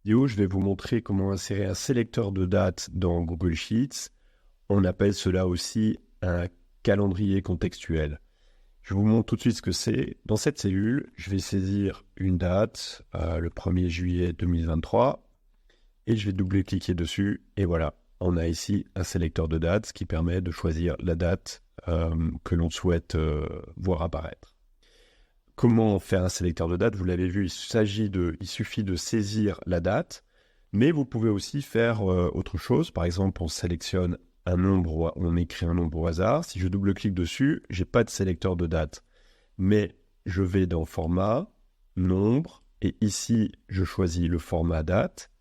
vidéo, je vais vous montrer comment insérer un sélecteur de date dans Google Sheets. On appelle cela aussi un calendrier contextuel. Je vous montre tout de suite ce que c'est. Dans cette cellule, je vais saisir une date, le 1er juillet 2023, et je vais double-cliquer dessus. Et voilà, on a ici un sélecteur de date, ce qui permet de choisir la date que l'on souhaite voir apparaître. Comment faire un sélecteur de date? Vous l'avez vu, il suffit de saisir la date, mais vous pouvez aussi faire autre chose. Par exemple, on sélectionne un nombre, on écrit un nombre au hasard. Si je double-clique dessus, je n'ai pas de sélecteur de date, mais je vais dans Format, Nombre, et ici, je choisis le format date.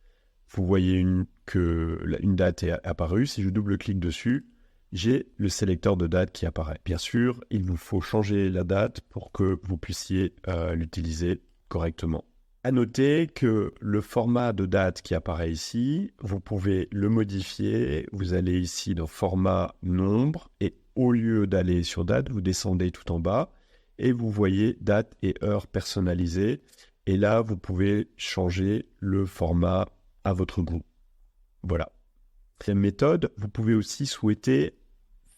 Vous voyez que une date est apparue. Si je double-clique dessus, j'ai le sélecteur de date qui apparaît. Bien sûr, il vous faut changer la date pour que vous puissiez l'utiliser correctement. À noter que le format de date qui apparaît ici, vous pouvez le modifier. Vous allez ici dans Format, Nombre, et au lieu d'aller sur date, vous descendez tout en bas et vous voyez date et heure personnalisée. Et là, vous pouvez changer le format à votre goût. Voilà. Deuxième méthode, vous pouvez aussi souhaiter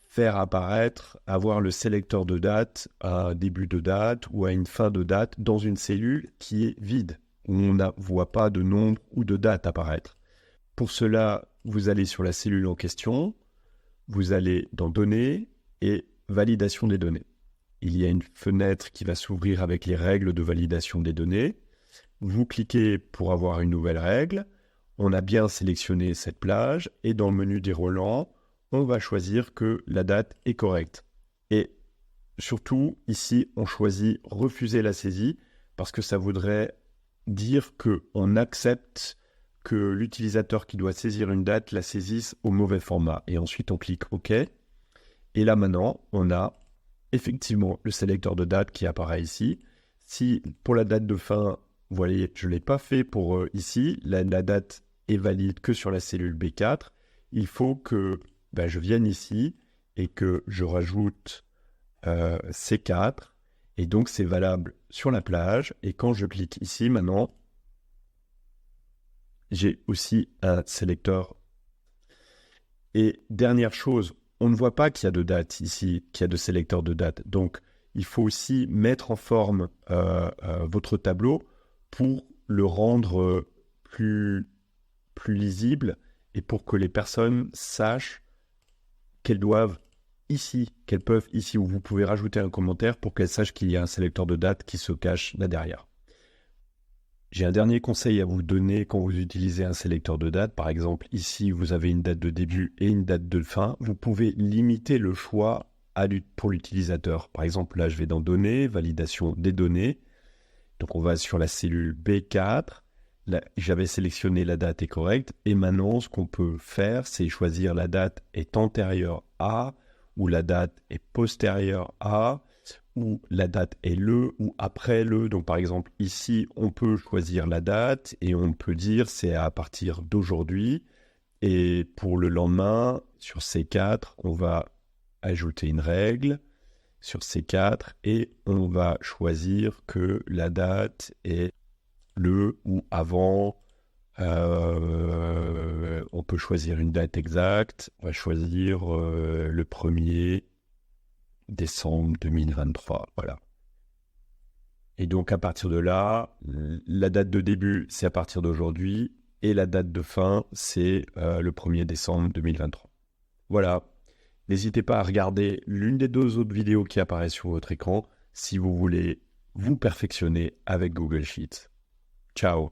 faire apparaître, avoir le sélecteur de date à un début de date ou à une fin de date dans une cellule qui est vide, où on ne voit pas de nombre ou de date apparaître. Pour cela, vous allez sur la cellule en question, vous allez dans Données et Validation des données. Il y a une fenêtre qui va s'ouvrir avec les règles de validation des données. Vous cliquez pour avoir une nouvelle règle. On a bien sélectionné cette plage et dans le menu déroulant, on va choisir que la date est correcte. Et surtout, ici, on choisit refuser la saisie parce que ça voudrait dire qu'on accepte que l'utilisateur qui doit saisir une date la saisisse au mauvais format. Et ensuite, on clique OK. Et là, maintenant, on a effectivement le sélecteur de date qui apparaît ici. Si pour la date de fin, vous voyez, je ne l'ai pas fait pour ici, la date est valide que sur la cellule B4, il faut que je vienne ici et que je rajoute C4, et donc c'est valable sur la plage, et quand je clique ici maintenant, j'ai aussi un sélecteur. Et dernière chose, on ne voit pas qu'il y a de date ici, qu'il y a de sélecteur de date, donc il faut aussi mettre en forme votre tableau pour le rendre plus lisible et pour que les personnes sachent qu'elles peuvent ici, où vous pouvez rajouter un commentaire pour qu'elles sachent qu'il y a un sélecteur de date qui se cache là derrière. J'ai un dernier conseil à vous donner quand vous utilisez un sélecteur de date. Par exemple, ici, vous avez une date de début et une date de fin. Vous pouvez limiter le choix pour l'utilisateur. Par exemple, là, je vais dans Données, Validation des données. Donc, on va sur la cellule B4. Là, j'avais sélectionné la date est correcte. Et maintenant, ce qu'on peut faire, c'est choisir la date est antérieure à, ou la date est postérieure à, ou la date est le ou après le. Donc par exemple, ici, on peut choisir la date et on peut dire c'est à partir d'aujourd'hui. Et pour le lendemain, sur C4, on va ajouter une règle sur C4 et on va choisir que la date est le ou avant. On peut choisir une date exacte. On va choisir le 1er décembre 2023, voilà. Et donc à partir de là, la date de début, c'est à partir d'aujourd'hui, et la date de fin, c'est le 1er décembre 2023. Voilà. N'hésitez pas à regarder l'une des deux autres vidéos qui apparaissent sur votre écran si vous voulez vous perfectionner avec Google Sheets. Ciao.